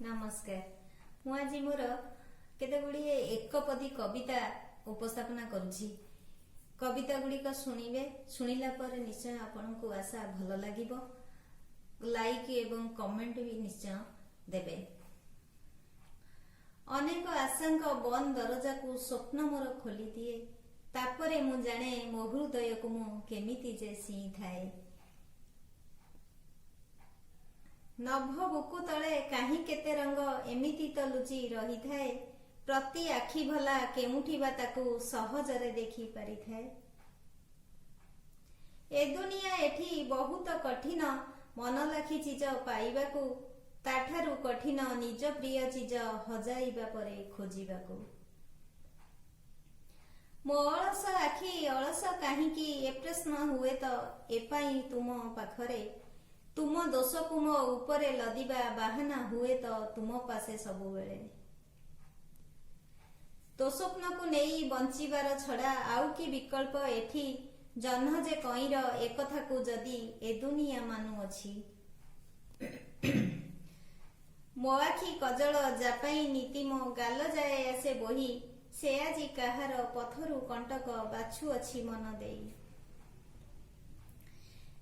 नमस्कार। मु आज मोर केते गुड़िए एकपदी कविता उपस्थापना करुछि। कविता गुड़िक शुणिबे, शुणिला पर निश्चय आपनकु आशा भल लागिबो। लाइक एवं कमेंट भी निश्चय देबे। अनेक आशांक बंद दरजा को स्वप्न मोर खोली दिए, तापरे मु जाने मो हृदय को मु केमिति जे सी थाए। नभ बुकु तले काहि केते रंग एमिति तो लुचि रही थाए, प्रति आखि भला केमुठी बा ताकू सहजरे देखि पारि थाए। ए दुनिया एठी बहुत कठिन, मन लाखी चीज पाइबाकू, ताठारु कठिन निज प्रिय चीज हजाइबा परे खोजिबाकू। मो अलस आखि अलस काहिकी ए प्रश्न हुए तो एपाई तुम पाखरे, तुम दोष को मो उपरे लदिबा बाहाना हुए तो तुम पासे सबु बेले। तो स्वप्न को नेई बंचिबार छड़ा आउ कि विकल्प एठी, जन्ह जे कईर एकथा को जदी ए दुनिया मानु अछि। मो आखि कजल जापाई नीति मो गाल जाए आसे बही, से आजी काहार पथरु कंटक बाछु अछि मन देई।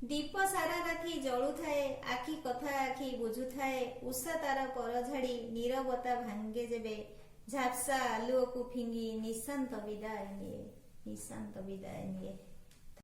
दीप सारा राति जलु थाए, आखि कथा आखि बुझु थाए, उषा तारा पर झाड़ी नीरवता भांगे जेबे, झापसा आलुओ को फिंगी निशांत विदाय निए, निशांत विदाय निए।